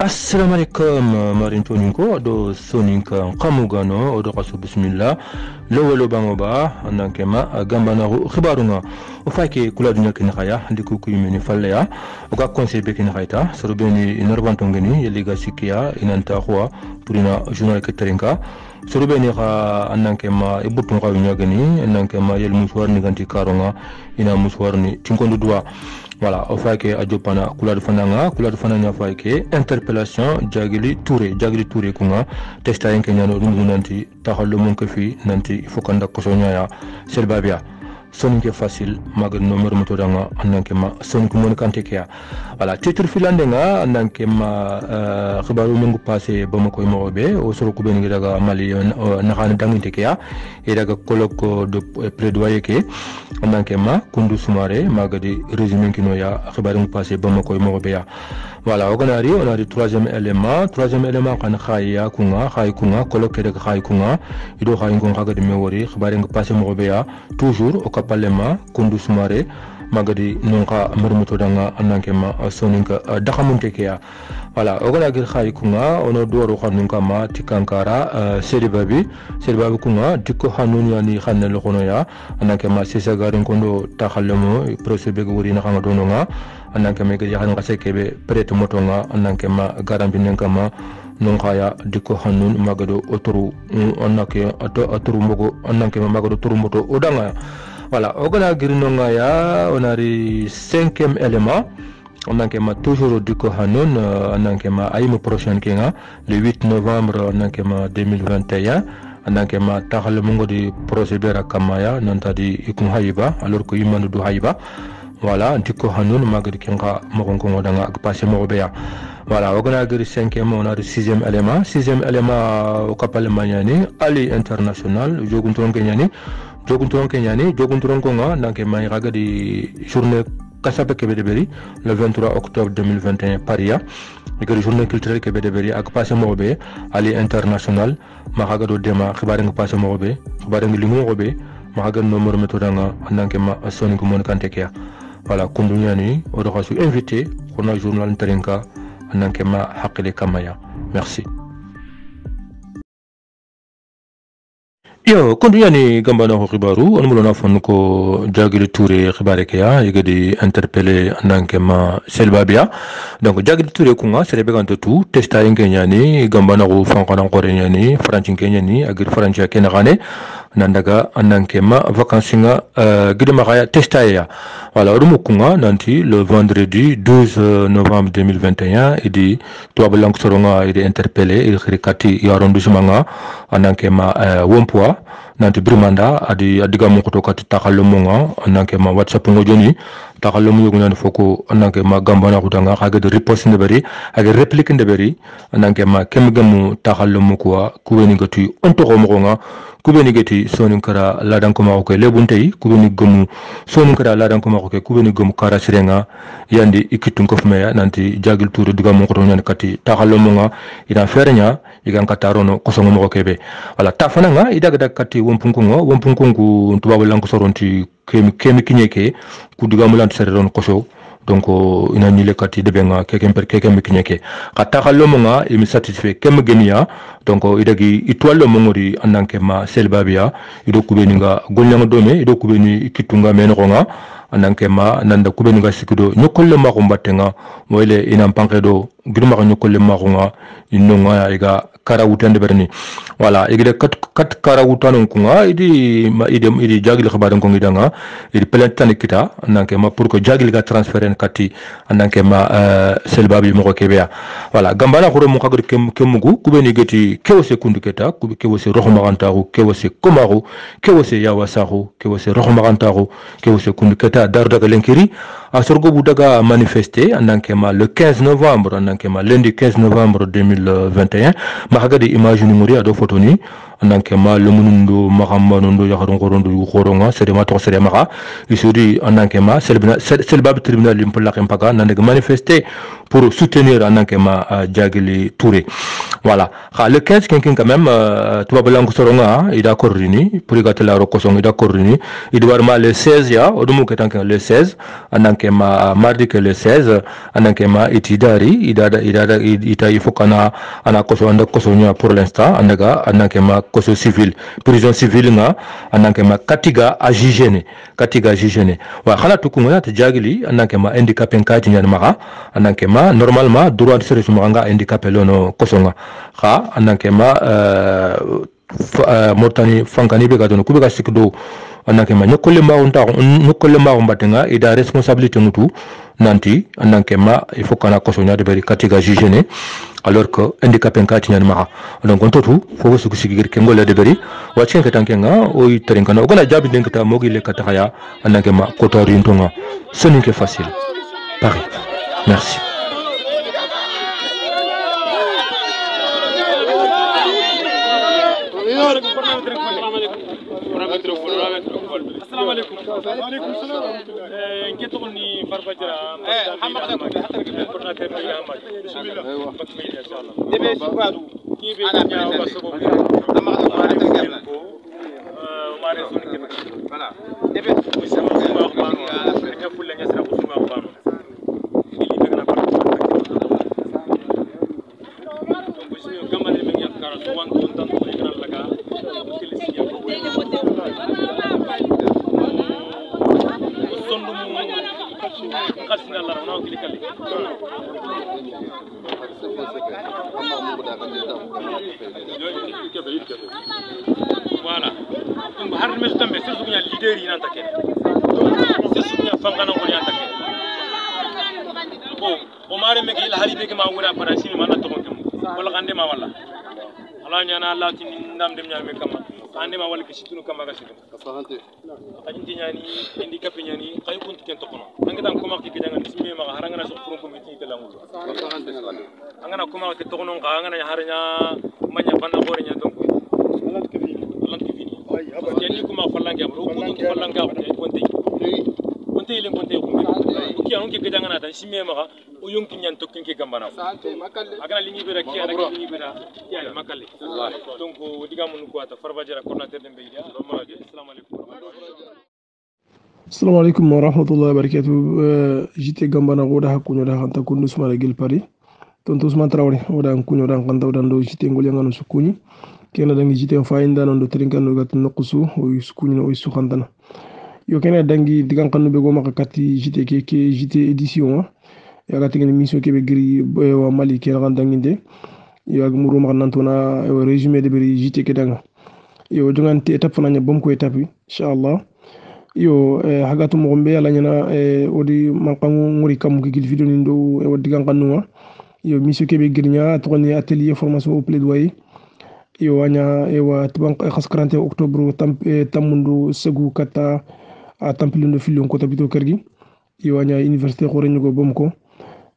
Assalamu alaikum marin toninko do soninka kamugano odo kaso bismillah lowelo bangoba nankema gambanaru khibarunga ufake kula dunya kin khaya ndiku ku yimeni falleya uga conseil be kin khayta sorobeni inorvantongeni yeliga sikia inanta khwa purina journal keterinka sorobeni kha nankema ibutun khaw nyagani nankema yel muswar ni ganti karonga ina muswar ni tinkondo dua. Voilà, au fait que Adjopana Kula de Fananga Faike, interpellation Jagili Touré Kunga, testa Kenyano Rungunanti, Tahalo Munkefi, Nanti, Fokanda Kosonya, Selbabia. Sonique facile, mag numéro motodanga, Anankema, Sonic Monkantekea. Voilà, titre filandenga, Anankema, Ribaru Mungu passé, Bomoko Morobe, au Sorokuben Gaga Mali, Nahan Dangitekea, et Daga Koloko de plaidoyer, Anankema, Kundu Sumare, Magadi, résumé Kinoya, Ribaru passé, Bomoko Morobea. Voilà, on a le troisième élément, quand Khaya Kunga, colloque de Khaya Kunga, il doit y avoir un de Mewori, Ribaru passé Morobea, toujours au Kapalema, Kundus Mare, Magadi Nonka Mermutodanga, Anankema, Soninka, Dakamuntekea. Voilà, Ogalagir Haikunga, on a Doro Hanunkama, Tikankara, Seribabi Kunga, Diko Hanuniani Hanel Honoya, Anankema, Sesagarin Kondo, Tahalemo, Prosebeguri Nahangadonga, Anankema Hangasekebe, Pret Motonga, Anankema, Garambinenkama, Nonkaya, Diko Hanun, Magado, Oturu, Anake, Aturu Mogo, Anankema Magado Turumoto, Odanga. Voilà, on a le cinquième élément. On a toujours du Kohanon, on a prochain le 8 novembre 2021. On a Tahal Mungo de Procédure Kamaya, Nantadi Ikun Haïba, alors que Imanu du Haïba. Voilà, du Kohanon, Magadi Kenga, Moronkongo Danga, Passé Morobea. Voilà, on a le cinquième, on a le sixième élément. Sixième élément au Kapal Mayani, Ali International, Jogunton Kenyani. Jogunturon Kenyani, Jogunturon Konga, Nankema Iraga di journée Kasape Kebedeberi, le 23 octobre 2021, Paria, et journée culturelle Kebedeberi, ak Passe Morobe, Ali International, Mahagado Dema, Khibareng Passe Morobe, Khibareng Lingu Robe, Mahagan Nomor Metodanga, Nankema Sonic Monkantekea. Voilà, Kundunyani, Odorasu invité, on a journal Terenka, Nankema Hakele Kamaya. Merci. Yo kondunyani gambana ho khibaru on mulona fon ko Jagili Touré khibare kaya yegedi interpeller nankema Selbabia donc Jagili Touré kunga serebe ganto tu testa nyani gambana ho fankana ngore nyani francin kenyani agir francia kenagane nandaga nankema vacancinga gidema kaya testa ya voilà rumukunga nanti le vendredi 12 novembre 2021 idi to ablank soronga idi interpeller il khirikati ya arrondissement nankema wompwa nanti brimanda adiga mo ko kati takalomonga nankema whatsapp ngojoni takalomu yogna foko nankema gambana kutanga kage de riposte ndeberi age réplique ndeberi nankema kemgamu takalomu kwa kuweni gati onto ngomonga kubeni geti soninkara ladan kuma ko lebuntei kubeni gomu soninkara ladan kuma ko kubeni gomu kara sirenga yandi ikitun ko fmeya nanti Jagil Touré diga mo ko nyan kati takalomonga ina fernya igan katarono ko songo mo kebe wala tafananga idaga kati wompunkungu tubabu lanko soronti kemi kinyeke ku diga mo lant sereron koso donc ina nile kati debenga kekem kinyeke katakalomonga imi satisfait kem genia donc idagi itwallo mongori anankema Selbabia ido kubeninga golnyanga dome ido kubeni ikitunga menonga anankema nanda kubeninga sikido nyokolle mako mbatenga moyle ina pankedo girma nyokolle mako inonga iga karawutande berni voilà igide kat karawutanon kunga idi Jagil khabaran ko ngidanga idi pelantane kita anankema pour que Jagil ga transférer kati anankema Selbabia moko kebea voilà gambana khoro mo kagir kemugu kubeni geti kewose kunduketa kewose rohmagantaru kewose komaru kewose yawasaru kewose rohmagantaru kewose kunduketa dardaga lenkiri a sorgo budaga manifester anankema le 15 novembre anankema lundi 15 novembre 2021 mahagadi image numuri ado photoni ananke ma lumunundo magamba nondo yakharon gorondo yukoronga sedema to sedema isuri ananke ma selbab tribunal limpola kempaga nande manifester pour soutenir ananke ma Diaguili Touré. Voilà. Le 15 quelqu'un quand même tu vas belang soronga il a corrini pour gatela rokosong il a corrini il doit le 16 ya odumu ketanke le 16 ananke ma mardi que le 16 ananke ma itidari ita ifokana ana koso anda kosonya pour l'instant anaga ananke ma koso civil prison civile nga ananke ma katiga ajijene wa khana tukunga ta Diaguili ananke ma handicapé nkati nyana maka ananke ma normalement droit de service manga handicapé lono kosonga kha ananke ma mortani fankani be gadono kubega sikdo ananke ma nyokolle ma mbatenga ida responsabilité mutu nanti ananke ma il faut kana kosonya de beri katiga jijene alors que handicapé nkati nyana maka donc ontotu fo su sigir kengola de beri wacen katankenga o iterenkana ogona jabi denkata mogi le kataya ananke ma kotori ntonga ce n'est que facile Paris merci. Voilà. Donc har mes tambe c'est ce que leader yi nanta ken. C'est ce que fangana ko yanta ken. Bon, o mare me gil hari be ma wona para sini mana to ko wala kande ma wala. Ala nyana Allah tin ndam dem nyame kama. Kande ma wala ke situnu kama ga situ. Kajinti nyani handicapé nyani kay kunti ken to kono. Angata ko makki ke jangan simi ma haranga so pro ko miti telangu. Angana ko ma ke to kono nga angana haranya manya banda gore nya donc. Yani kuma fallange amro ko to fallange ko konte konte ile konte ko ki anke gajanga na tan simme maka o yonki nyan to kinke gambana agana lingi bera ki ana lingi bera ya makalle donc diga mun ko ata farbajara coordinateur dembe ya assalamu alaikum wa rahmatullahi wa barakatuh jite gambana goda hakunyo da hanta kundu sumala gil pari tonto Ousmane Traoré oda kunyo da hanta oda ndo jite ngol ngano sukuni kena dangi jite fayinda non do trinkano gat nokusu o sukuni o sukhandana yo kena dangi digan kanu be go maka kati jite ke jite édition ya gati ngene mission ke be gri wa Mali kena kan danginde yo ag muru maka nantona résumé de be jite ke danga yo jongante étape fana bom ko étape inshallah yo hagatu mo gombe ala nyana odi mankangu ngori kam gil video ni ndo e digan kanu yo mission ke be grinya to ni atelier formation au plaidoyer yo wanya ewa tuban khas 40 octobre tamundu segu kata a tampilundo filon ko tabito kergi yo wanya université ko reñugo bomko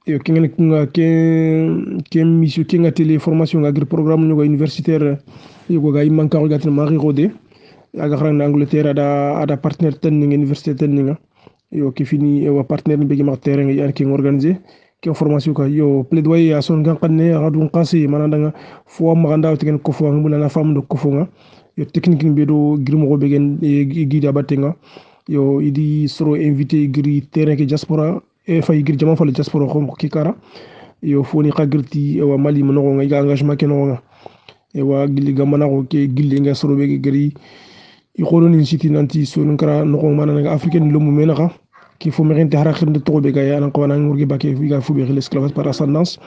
yo kingen nga ke mission kinga télé formation nga gir programme ñugo universitaire yo go gay manka ko gatin mari rodé aga xran Angleterre ada partenaire tan ni université tan ni yo ki fini ewa partenaire be gi ma terrain ngi arki organiser ke formation ka yo plaidoyer a son gankanne radun qasi manandanga fo maganda tegen ko fo ngula na fam do ko fo nga yo technique be do girmo go begen guida batenga yo idi soro invité giri terrain ke diaspora e fay giri jama fa le diaspora ko ki kara yo foni qagirti wa Mali mo nga ga engagement ke no nga e wa gili gamana ko ke gili nga soro be giri i xoloni city nanti so nkara no mananga africaine lo mu menaka qu'il faut mériter harakhir de tobe ga yana ko wana ngurgi baké ga fu be l'esclavage par ascendance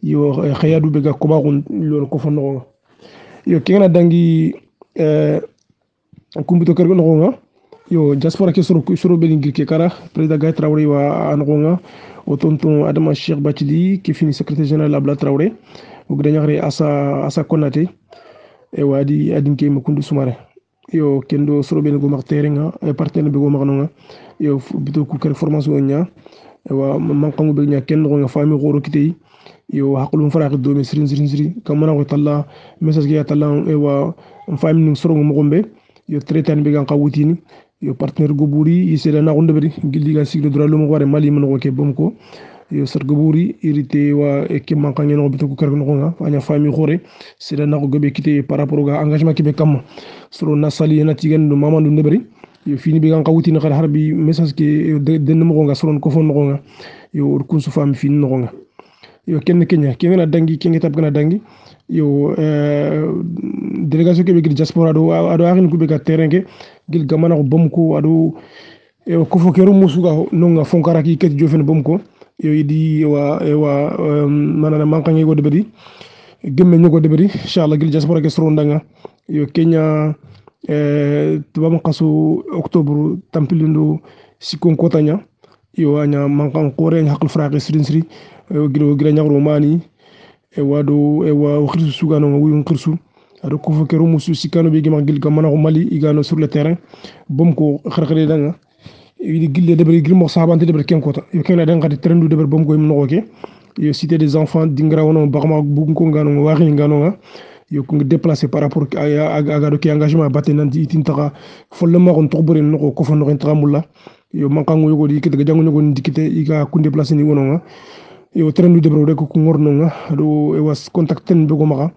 yo khayadu be ga ko bagun lol ko fono yo kengana dangi kumbito kergo no nga yo diaspora ke soro be ngir ke kara président Gay Traoré wa an nga o tonton Adama Cheikh Bathily qui fini secrétaire général Abla Traoré o gdañaxre asa Konaté e wadi adinke makundu Soumaré yo kendo soro be go marterenga e partenaire be go marnonga yo bito ku kër formation nya wa mankangu be nya ken ngo nga fami goro kitey yo haqlum faraqi do me sirin kamana ko talla message ke ya talla wa fami ning soro mo gombe yo traitan be gan qawutini yo partenaire go buri isela na gonde bari gilli ga siglo dura lumo ware mali mon ko ke bom ko yo sar go buri irite wa ke manka ngeno bito ko kar no nga anya fami khore sela na ko gobe kite par rapport ga engagement ke be kam soro na sali na tigen do mamandu ndebari yo fini be gan qawutini khar harbi message ke den mo nga soron ko fon no nga yo kun su fami fini no nga yo kenn kenya kenna dangi kenga tab kana dangi yo délégation ke be gil diaspora do akin ku be ka terrain ke gil gamana ko bom ko ado ko fo keru musuga no nga fonkara ki ket jofen bom ko yo idi wa manana mankangi go debedi gemme ñugo debedi inshallah gil diaspora ke soro ndanga yo kenya tubam qasu octobre tampilindo sikon kotanya yo anya mankan qore hakul fraqe siri gilo gira nyagro mani wado wa khirsu sugano wuyun khirsu ado ko fo kero musu sikano be gima gil gamana ko mali igano sur le terrain bom ko kharkhare danga idi gille deber gir mo sabante deber ken kota yo ken danga de trendu deber bom ko no ke yo cité des enfants dingra wono bagma bu ko ngano waxi ngano yo ko déplacer par rapport aga do ki engagement batte nanti itintaka follema kon tokbore no ko fo no entramulla yo mankango yogo di kite jango yogo ndikite iga ku déplacer ni wono yo trendu deber de ko ngorno nga do e was contacten be go maka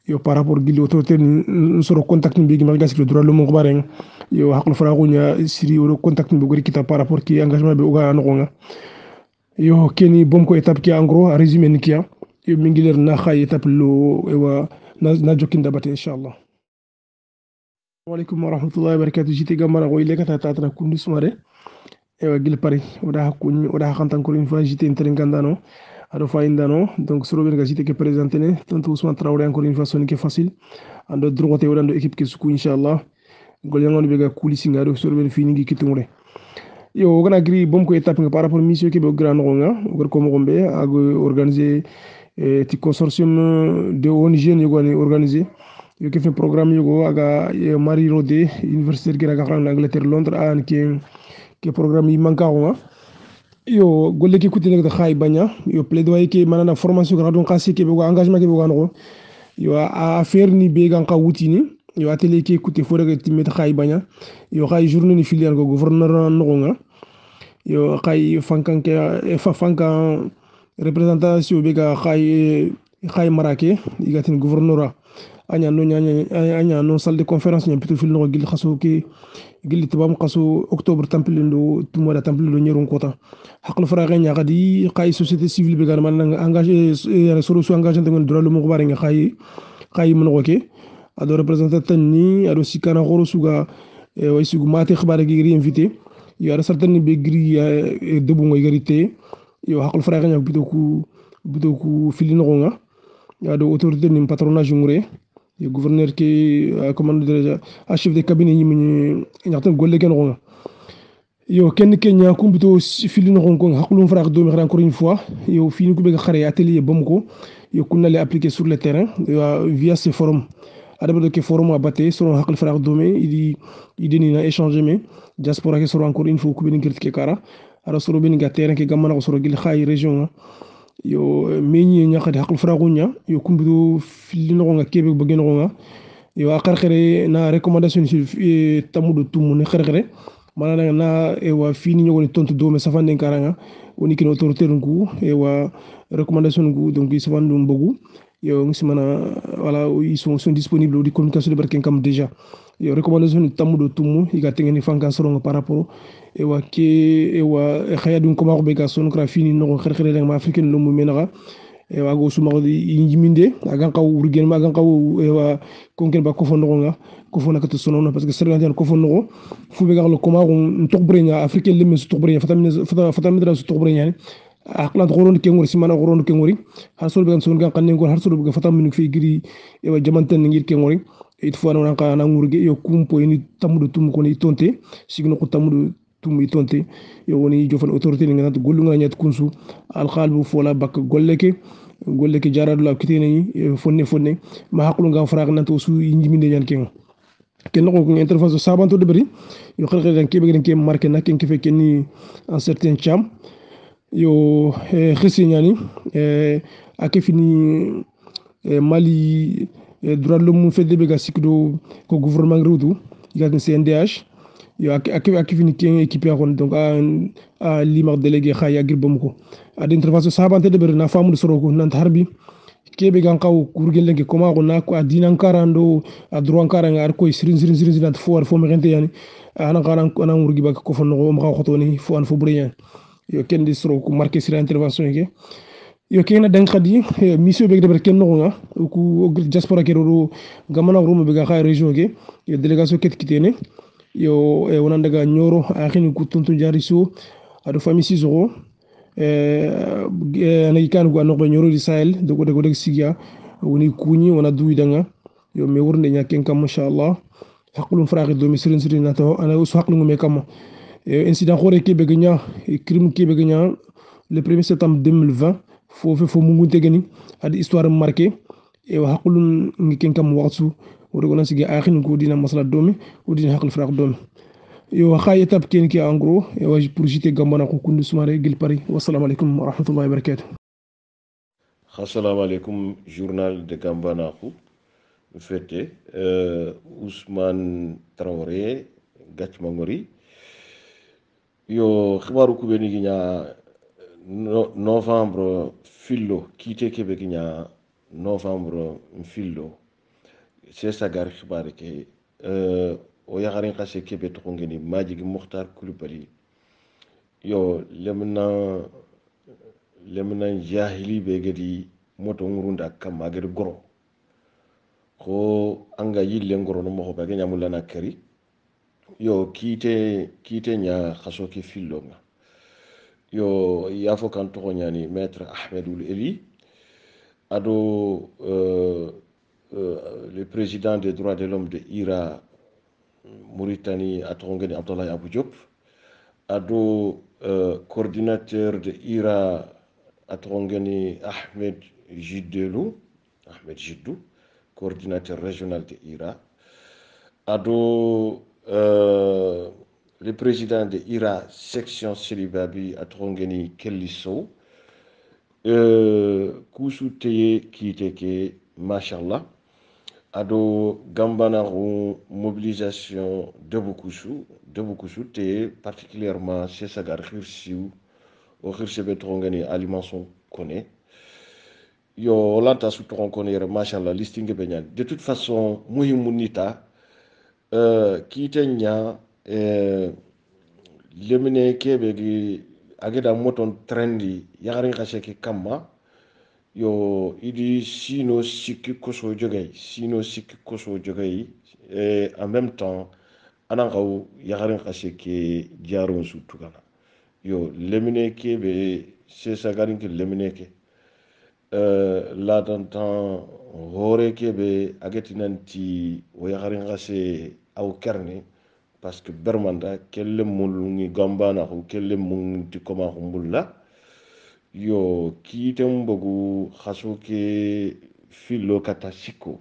yo par rapport gili autorité ni soro contact ni bigi malgas le droit le mo bareng yo hakul farago nya siri o contact ni bugori kita par rapport ki engagement be uga no nga yo keni bom ko étape ki en gros résumé ni kia yo mingiler na khay étape lo ewa na jokin dabate inshallah. Assalamu alaykum wa rahmatullahi wa barakatuh. Jiti gamara ko ile kata tatra kundu sumare ewa gil pari oda hakuni oda hakantan encore une fois jiti interengandano ado faindano donc soro ben gazite ke présenté ne tonto Ousmane Traoré encore une fois soni ke facile ando droite wadando équipe ke suku inshallah gol yangon be ga kulisi ngado soro ben fini ngi kitumure yo gana gri bom ko étape par rapport mission ke be grand nga gor ko mo gombe ag organiser ti consortium de ONG yogo ni organiser yo ke fait programme yogo aga Marie Rodé université de en Angleterre Londres an ke programme yi manka nga yo golle ke kuti nek da khay baña yo plaidoyer ke manana formation ko radon khasi ke be go engagement ke be go no yo a faire ni be gan ka wutini yo atelier ke kuti fo rek timet khay baña yo khay journée ni filière go gouverneur no nga yo khay fankan ke fankan représentation be ga khay marake igatin gouverneur anya no salle de conférence ni plutôt fil no gil khaso ke gil tibam khaso octobre tampilindo tumoda tampilindo ñeron kota haklu faraga nya gadi khay société civile be gar man engagé solution engagé ngon droit le mo bare nga khay mo ngoke ado représentant ni ado sikana khoro suga way sugu mate xibare gi ri invité yo ara certaine be gri debu ngoy garité yo haklu faraga nya bido ku filino nga ado autorité ni patronage ngure yo gouverneur qui commande déjà à chef de cabinet ni ñatam golle ken ronga yo ken kenya kumbito filino rongo hakulum fraq do mi encore une fois yo fini ku be xare atelier bam ko yo kunna les appliquer sur le terrain via ce forum adaba ke forum abaté sur hakul fraq do mi idi ni na échanger mais diaspora ke sur encore une fois ku be ngirt ke kara ara soro be nga terrain ke gamana ko soro gil xay région yo meñi ñaxati hakul fragunya yo kumbito filino nga kebe bëgg no nga yo xarxere na recommandation ci tamudo tumu ne xarxere manana na wa fini ñogoni tontu do me safande karanga woni kino autorité ngu wa recommandation ngu donc safandu mbogu yo ngi mana voilà ils sont disponibles di communication de barken kam déjà yo recommandation tamudo tumu iga tengeni fanka soronga par rapport wa khayadun ko mako be ga son kra fini no xerxere ma africaine no mu menaga wa go suma di njiminde agan qaw urgen ma agan qaw wa konken ba ko fo no nga ko fo nakata sono parce que sergant ko fo no fu be ga lo ko mako tokbrenya africaine lemme su tokbrenya fatamidra su tokbrenya aklan qoron ke ngori simana qoron ke ngori har sol be gan son gan kanne ngor har sol be fatam fi giri wa jamanten ngir ke ngori it fo na ka na ngurge yo kumpo ni tamudo tum ko ni tonte signo ko tamudo tum tonte yo woni jofal autorité ni ngata gollu nga ñat kunsu al qalbu fola bak golleke jaradu la kitene ni fonne ma haklu nga fraag nanto su njiminde ñan ken ko interface sabanto de bari yo xel xel ken be ken marqué nak ken ke fe ken ni un certain cham yo khisi nyani akefini Mali droit de l'homme fait des sikdo ko gouvernement rudu igat CNDH yo akefini ken équipe yakon donc a limar délégué khaya girbam ko ad intervention sabante de berna famu soroko nan harbi kebe gan kaw kurgel ke koma ko na ko adinan karando a droit karanga ar ko sirin nat fo me rente yani ana kana urgi bak ko fonno ko ma khotoni fo an fo briyan yo ken di soroko marqué sur intervention ke yo kena dang khadi mission be deber ken no nga ku diaspora ke ro gamana rumo be ga khay région ke yo délégation ket kitene yo wonan daga nyoro akhini ku tuntu jari so ado famille sizoro ana ikan go no nyoro di sahel dogo sigia woni kuni wona duidanga yo me wurnde nyaken kam machallah haqulum fraqi do misrin nato ana us haqlu me kam incident khore ke be ganya crime ke be ganya le 1er septembre 2020 fo mungunte gani adi histoire marqué e haqulum ngi ken kam waxtu wodo gona sigi akhin ko dina masala domi o dina haqul fraq domi yo khay étape ken ki en gros e waji pour jité gambana ko kundu sumare gil pari wassalamu alaikum wa rahmatullahi wa barakatuh. Assalamu alaikum journal de Gambana ko fete Ousmane Traoré Gatchmangori yo khibaru ku beni ginya novembre fillo kite kebe ginya novembre fillo c'est ça gar khibar ke o yagarin khase kebe to ngeni majigi Mukhtar Coulibaly yo lemna jahili be gadi moto ngurunda kam magari goro ko anga yille ngoro no mo ba ganya mulana kari yo kite nya khaso ke fillo nga yo yafo kan to nyani maître Ahmedoul Eli ado le président des droits de l'homme de IRA Mauritanie atongeni Abdoulaye Abou Diop ado coordinateur de IRA atongeni Ahmed Jiddou, coordinateur régional de IRA ado le président de IRA section Selibabi atongeni Kelly Sow kusu teye kiteke machallah ado gambana mobilisation de Boukoussou te particulièrement chez Sagar Khirsiou au Khirsebe Trongani Alimanson Kone yo lanta su Trongani machallah listing benyan de toute façon muhimunita kitenya lemine kebe ageda moton trendi yagarin khasheki kamma yo idi sino sikki koso jogay et en même temps anangaw yagarin khasheki jaron su tukana yo lemine kebe c'est ça garin ke lemine ke la dantan hore kebe agetinanti o yagarin khase aw kerne parce que bermanda kelle mulungi gambana ko kelle munti koma humbulla yo kitem bogu khasuke filo katasiko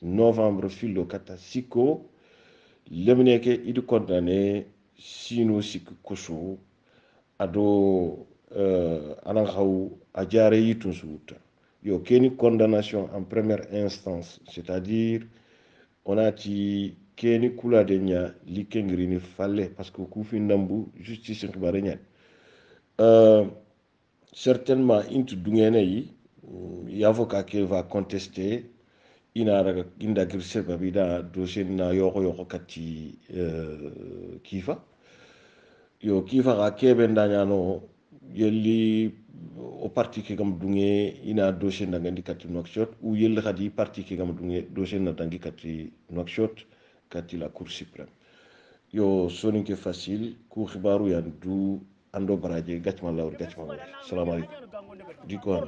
novembre filo katasiko lemneke idi condamné sino sik koso ado anan khaw ajare yitun suuta yo keni condamnation en première instance, c'est-à-dire on a dit keni kula de nya likengrini falle parce que ku fi ndambu justice khibare nya certainement into dungene yi avocat qui va contester inara inda girse babida dossier na yoko kati kifa ga kebe ndanya no yelli o parti ki gam dungé ina dossier na ngandi kati Nouakchott ou yelli khadi parti ki gam dungé dossier na tangi kati Nouakchott kati la Cour suprême yo soninke facile ku khibaru yan du ando baraje gatma lawr gatma assalamu alaykum diko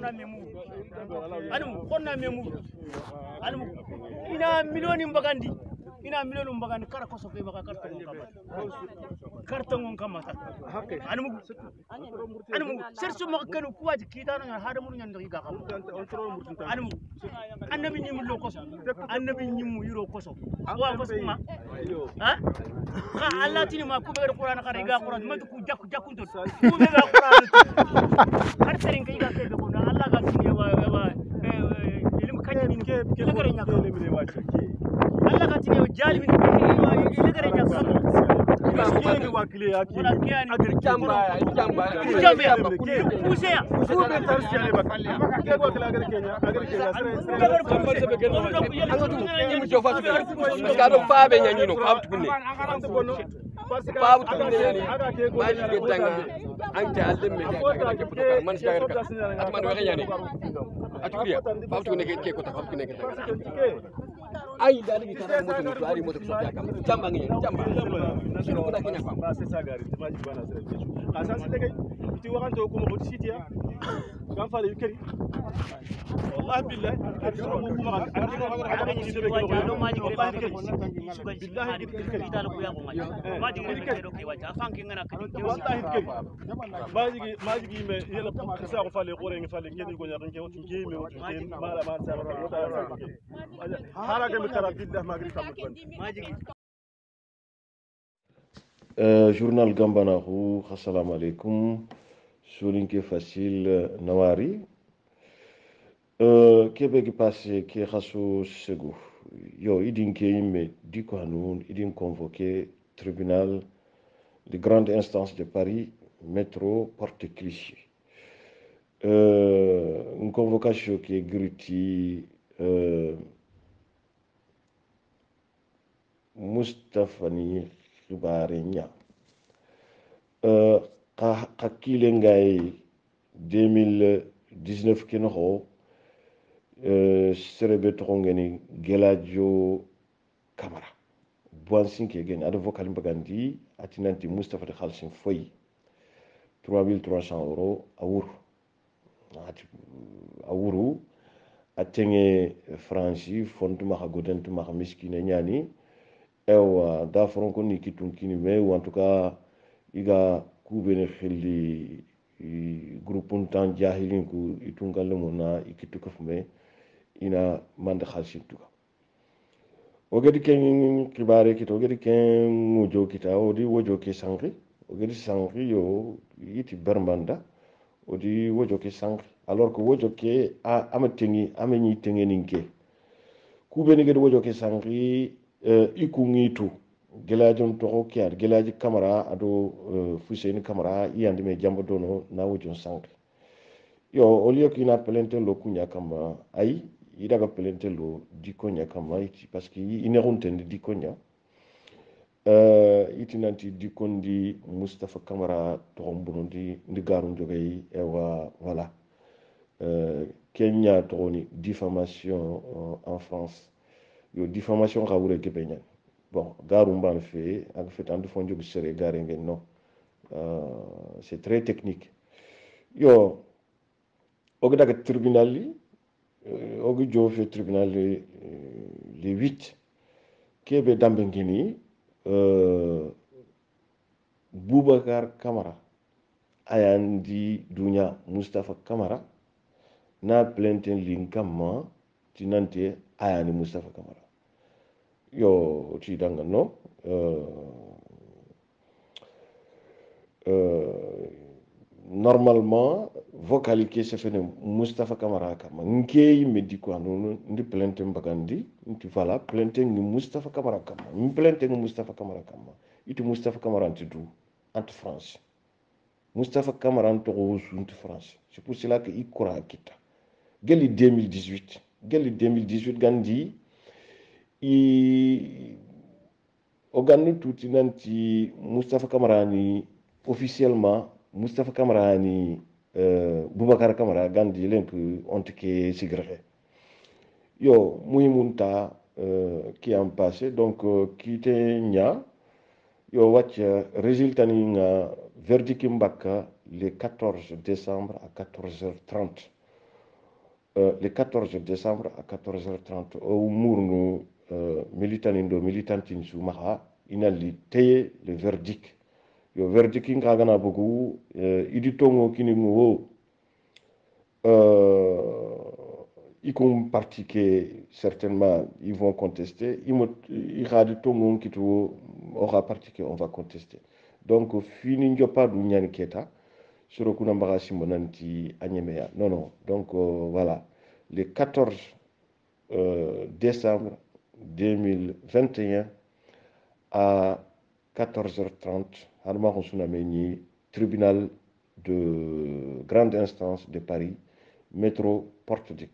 ina milioni mbagandi ina milenu mbagani kara koso ke maka karta ngon kama animu sersu maka kanu kuwaji kita na hada mun nyanda ga kam animu annabi nyimu lo koso annabi nyimu yuro koso wa koso ma ha Allah tini ma ku be Qur'an kare ga Qur'an ma ku jakku jakku to ku be ga Qur'an har serin kai ga ke ko Allah ga tini wa ilim kanyi ke gare nya ko Allah ka tini jali min ke gare nya ko ni wakile yake agir jamba kuseya fube tarsiya ba ke go kala agir Kenya sere mi jofa ka do fa be nyani no fa tukunne fa tukunne yani ma ji de tanga ante alde me ke puto man jagar ka atman waxe yani aturiya fa tukunne ke ko ta fa tukunne ke ay dali ta moto ari moto so ka kam jamba ngi jamba ko da kenya fam ba c'est ça gari te maji bana sere asa site kay ti waxanto ko mo site ya kan fa le keri wallahi billahi ko mo kuma aga ni sebe ko no maji keri ba billahi keri ta ko ya ko maji keri keri ke wacha fanki ngana kadi wallahi keri maji gi me yela sa ko fa le gore ngi fa le kedi ko nyaa ke wotu ke me wotu ke mala ma sa ko ta hala ke mi tara billahi magri tam ko maji journal Gambanaru, assalamu alaikum. Solinke facile Nawari. Kebe qui passe qui raso segu. Yo idin ke me diko hanu idin convoqué tribunal de grande instance de Paris métro porte Clichy. Une convocation qui est gruti Mustafa ni Barenya. Kakile ngai 2019 kino serebe tongeni Geladio Camara. Boansin ki gen avocat mbagandi atinanti Mustafa de Khalsin foy 3300 € awuru atenge franchi fonduma ha godentuma ha miskine nyani ewa da franco ni kitunkini me ou en tout cas iga kubene khili groupe untan jahilin ku itungal mona ikituka fume ina mand khalsin tuka ogedi ken kibare kito ogedi ken mujo kita odi wojo ke sangri ogedi sangri yo yiti bermanda odi wojo ke sangri alors que wojo ke amatengi ameni tengeninke kubene gedi wojo ke sangri ikungitu gelajon to kiar gelaji camera ado Fuseni camera yandi me jambo dono na wojon sangri yo olio kina pelente lo kunya kama ai idaga pelente lo dikonya kama iti parce que inerunte dikonya itinanti dikondi Mustafa Camara to mburundi ndigaru jogay ewa voilà Kenya toni diffamation en France yo diffamation rawure ke benyan bon garum ban fait ak fait en fond jogu sere gare ngeen non c'est très technique yo ogi daga tribunal li ogi jofe tribunal les 8 kebe dambe ngini Boubacar Camara ayandi dunya Mustafa Camara na plenten linkama tinante ayani Mustafa Camara yo ti danga no normalement vocal qui se fait Mustafa Camara kama nkei mediko anu ndi plenten bagandi nti voilà plenten ni Mustafa Camara kama ni plenten ni Mustafa Camara kama itu Mustafa Camara antidu entre France Mustafa Camara anto sunt France c'est pour cela que ikora kita geli 2018 gandi oganu tuti nanti Mustafa Camara ni officiellement Mustafa Camara ni Boubacar Camara gandi lenku ontike sigré yo muhimunta qui en passé donc qui te nya yo watch résultat ni nga verdict mbaka le 14 décembre à 14h30 le 14 décembre à 14h30 au mournu militanindo militantin su maha inalli teye le verdict yo verdict nga gana bogu idi tongo kini ngo ils ont parti que certainement ils vont contester il a dit tongo qui aura parti que on va contester donc fini njopa du nyani keta sur kuna mbaga simonanti agnemeya non donc voilà le 14 décembre 2021 à 14h30 harma sunameni tribunal de grande instance de Paris métro porte de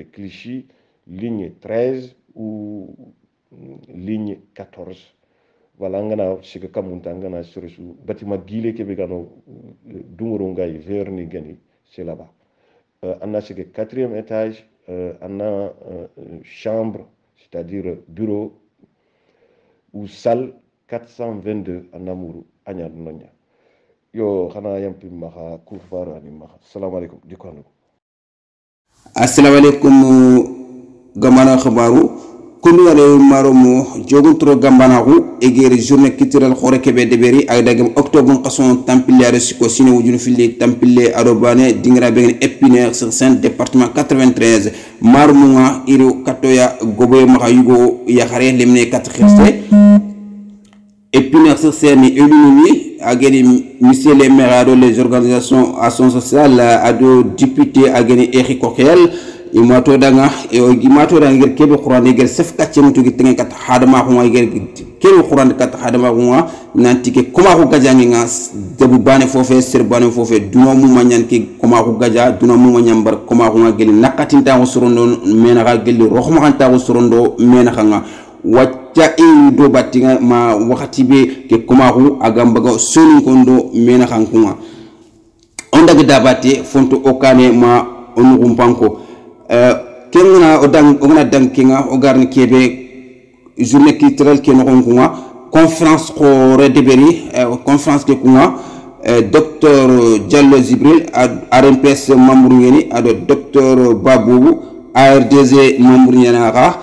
Clichy ligne 13 ou ligne 14 voilà ngana siga kamunta ngana surisu bâtiment gile kebe gano dungoro ngai verni gani c'est là-bas anna siga 4e étage anna chambre c'est-à-dire bureau ou salle 422 anna muru anya nonya yo xana yampi maxa kurfaru ani maxa assalamu alaikum dikono assalamu alaikum gamana khabaru kundu ale maromo jogun tro gambana ru egere journée culturelle khore kebe deberi ay dagam octobre qason tampiliare siko sine wujunu fili tampile arobane dingra begen épinaire sur Seine département 93 maromo iro katoya goboy maxa yugo yaxare lemne 4 xiste épinaire sur Seine éliminé ageni monsieur les maires les organisations action sociale ado député ageni Eric Coquel imato danga ngir kebe qur'an ngir sef katche mutu gi tengen kat hadama ko ngir kebe qur'an kat hadama ko nanti ke koma ko gajangi ngas debu bane fofé ser bane fofé duno mu manyan ke koma ko gaja duno mu manyan bar koma ko ngel nakatin ta ko sorondo mena ga gel roxma kan ta ko sorondo mena khanga wacca do batinga ma wakati be ke koma ko agamba soni kondo mena khankunga onda ga dabate fonto okane ma onu kumpanko kengna ogana dankinga ogarni kebe journée culturelle ke no kunga conférence ko redeberi conférence ke kunga docteur Diallo Zibril RMPS membre ngeni ado docteur Babou ARDG membre nyanaka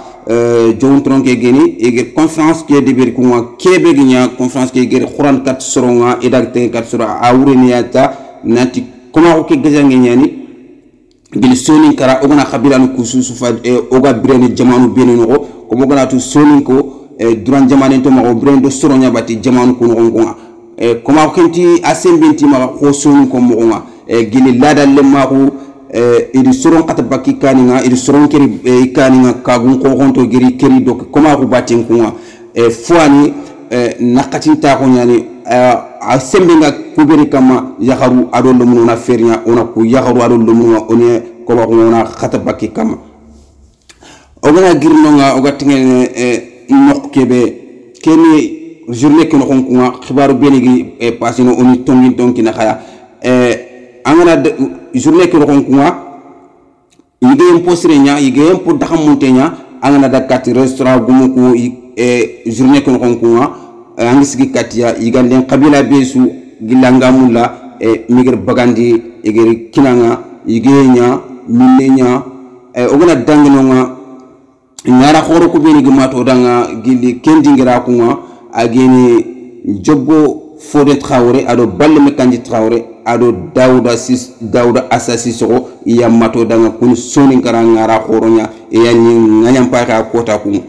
John Tronke geni e conférence ke deberi kunga kebe ginya conférence ke gere Quran 4 soronga edakte 4 sura awreniata nati koma ko ke gazangi nyani gil sonin kara ogana khabiranu kususu fa oga brene jamanu beneno ko mo gana tu sonin ko duran jamane to ma brene do soronya bati jamanu ko ngonga koma ko kenti asembenti ma ko sonin ko mo ngonga gil ladal lemma ko idi soron kata bakki kaninga idi soron keri kaninga kagun ko honto giri keri do koma ko batin ko fuani nakati ta ko nyani asembenga kuberi kama yakharu ado lomuno na fernya ona ku yakharu ado lomuno one ko ba ko na khata bakki kama ogana girno nga oga tingene nok kebe keni journée ko ko nga khibaru benigi passino oni tongi na khaya angana journée ko nga yige imposire nya yige impo dakham montenya angana dakati restaurant gumu ko journée ko nga angisigi katia iganden kabila besu gilangamula migir bagandi igir kinanga igenya minenya ogana danginonga ngara khoro ko beni gimato danga gili kendingira kunga ageni jobbo fode Traoré ado balle mekanji Traoré ado Dawda Assassi soko yamato danga kun soni ngara khoro nya yani nganyam pa ka kota kunga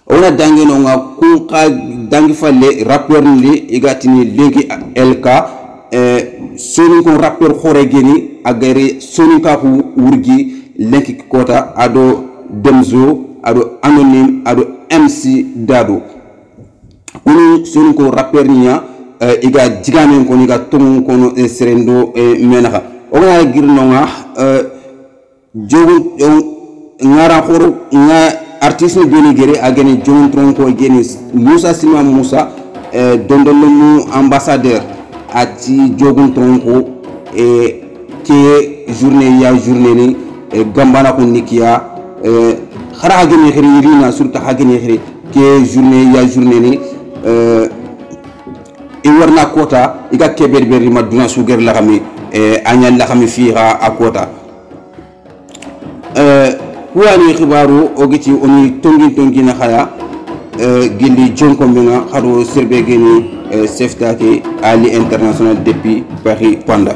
ona dangeno nga kunka dangi falle rappeur ni igatini legi LK soni ko rappeur khore geni agare soni ka ku urgi lenki kota ado Demzo ado Anonyme ado MC Dado kuni soni ko rappeur niya iga jigame ko ni ga tongu ko serendo menaka ona girno nga jogu ngara khoro nga artiste ni beni gere agene John Tronko gene Moussa Sima Moussa dondolmu ambassadeur ati Jogun Tronko ke journée ni gambana ko nikia khara agene khiri rina surta agene khiri ke journée ni e warna kota iga keber beri maduna suger la xami anyal la xami fiha akota kuwani khibaru ogiti oni tongi na khaya gilli jonko menga kharo serbe geni seftake ali international depuis Paris Panda